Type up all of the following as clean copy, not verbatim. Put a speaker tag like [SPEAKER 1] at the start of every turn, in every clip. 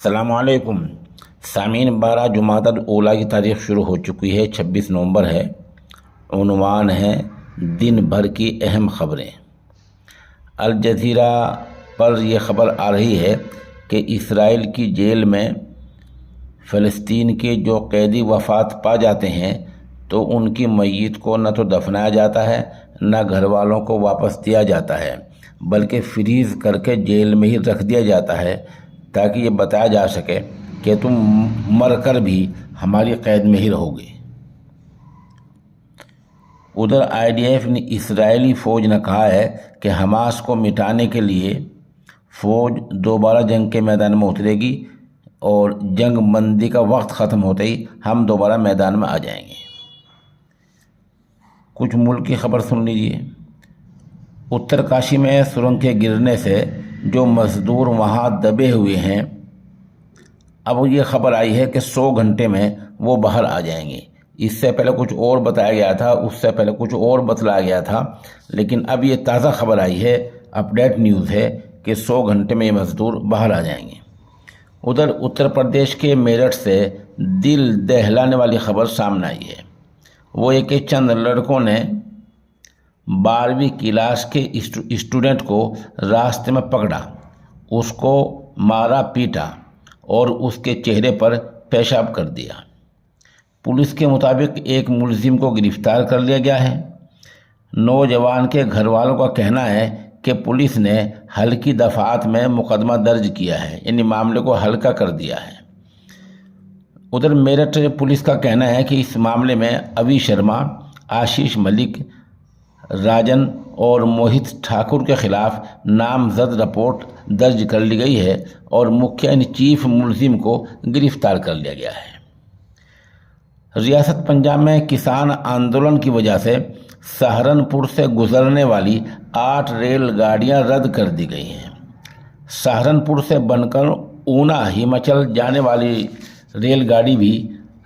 [SPEAKER 1] अस्सलामुअलैकुम सामीन 12 जुमादल ओला की तारीख शुरू हो चुकी है। 26 नवंबर है। उन्वान है दिन भर की अहम खबरें। अल जज़ीरा पर यह खबर आ रही है कि इसराइल की जेल में फ़लस्तीन के जो कैदी वफ़ात पा जाते हैं तो उनकी मय्यत को न तो दफनाया जाता है न घर वालों को वापस दिया जाता है, बल्कि फ्रीज़ करके जेल में ही रख दिया जाता है ताकि ये बताया जा सके कि तुम मरकर भी हमारी कैद में ही रहोगे। उधर IDF ने इस्राएली फ़ौज ने कहा है कि हमास को मिटाने के लिए फ़ौज दोबारा जंग के मैदान में उतरेगी और जंग बंदी का वक्त ख़त्म होते ही हम दोबारा मैदान में आ जाएंगे। कुछ मुल्क की खबर सुन लीजिए। उत्तरकाशी में सुरंग के गिरने से जो मज़दूर वहाँ दबे हुए हैं, अब ये खबर आई है कि 100 घंटे में वो बाहर आ जाएंगे। इससे पहले कुछ और बताया गया था, उससे पहले कुछ और बतलाया गया था, लेकिन अब ये ताज़ा खबर आई है, अपडेट न्यूज़ है कि 100 घंटे में ये मज़दूर बाहर आ जाएंगे। उधर उत्तर प्रदेश के मेरठ से दिल दहलाने वाली खबर सामने आई है। वो एक चंद लड़कों ने 12वीं क्लास के स्टूडेंट को रास्ते में पकड़ा, उसको मारा पीटा और उसके चेहरे पर पेशाब कर दिया। पुलिस के मुताबिक एक मुलजिम को गिरफ्तार कर लिया गया है। नौजवान के घर वालों का कहना है कि पुलिस ने हल्की दफ़ात में मुकदमा दर्ज किया है, यानी मामले को हल्का कर दिया है। उधर मेरठ पुलिस का कहना है कि इस मामले में अभी शर्मा, आशीष मलिक, राजन और मोहित ठाकुर के खिलाफ नामजद रिपोर्ट दर्ज कर ली गई है और मुख्य चीफ मुलजिम को गिरफ्तार कर लिया गया है। रियासत पंजाब में किसान आंदोलन की वजह से सहारनपुर से गुजरने वाली 8 रेलगाड़ियां रद्द कर दी गई हैं। सहारनपुर से बनकर ऊना हिमाचल जाने वाली रेलगाड़ी भी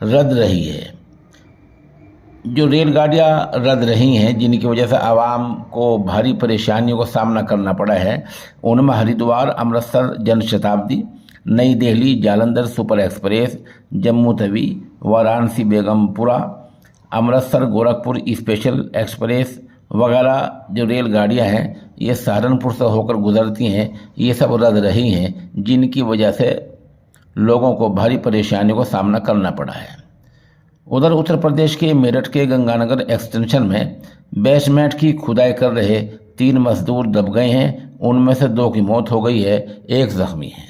[SPEAKER 1] रद्द रही है। जो रेलगाड़ियां रद्द रही हैं, जिनकी वजह से आवाम को भारी परेशानियों का सामना करना पड़ा है, उनमें Haridwar Amritsar Janshatabdi, New Delhi Jalandhar super express, Jammu Tawi, Varanasi Begampura, Amritsar Gorakhpur special express वगैरह जो रेलगाड़ियां हैं ये सहारनपुर से होकर गुजरती हैं, ये सब रद्द रही हैं, जिनकी वजह से लोगों को भारी परेशानियों का सामना करना पड़ा है। उधर उत्तर प्रदेश के मेरठ के गंगानगर एक्सटेंशन में बेसमेंट की खुदाई कर रहे 3 मजदूर दब गए हैं। उनमें से 2 की मौत हो गई है, 1 जख्मी है।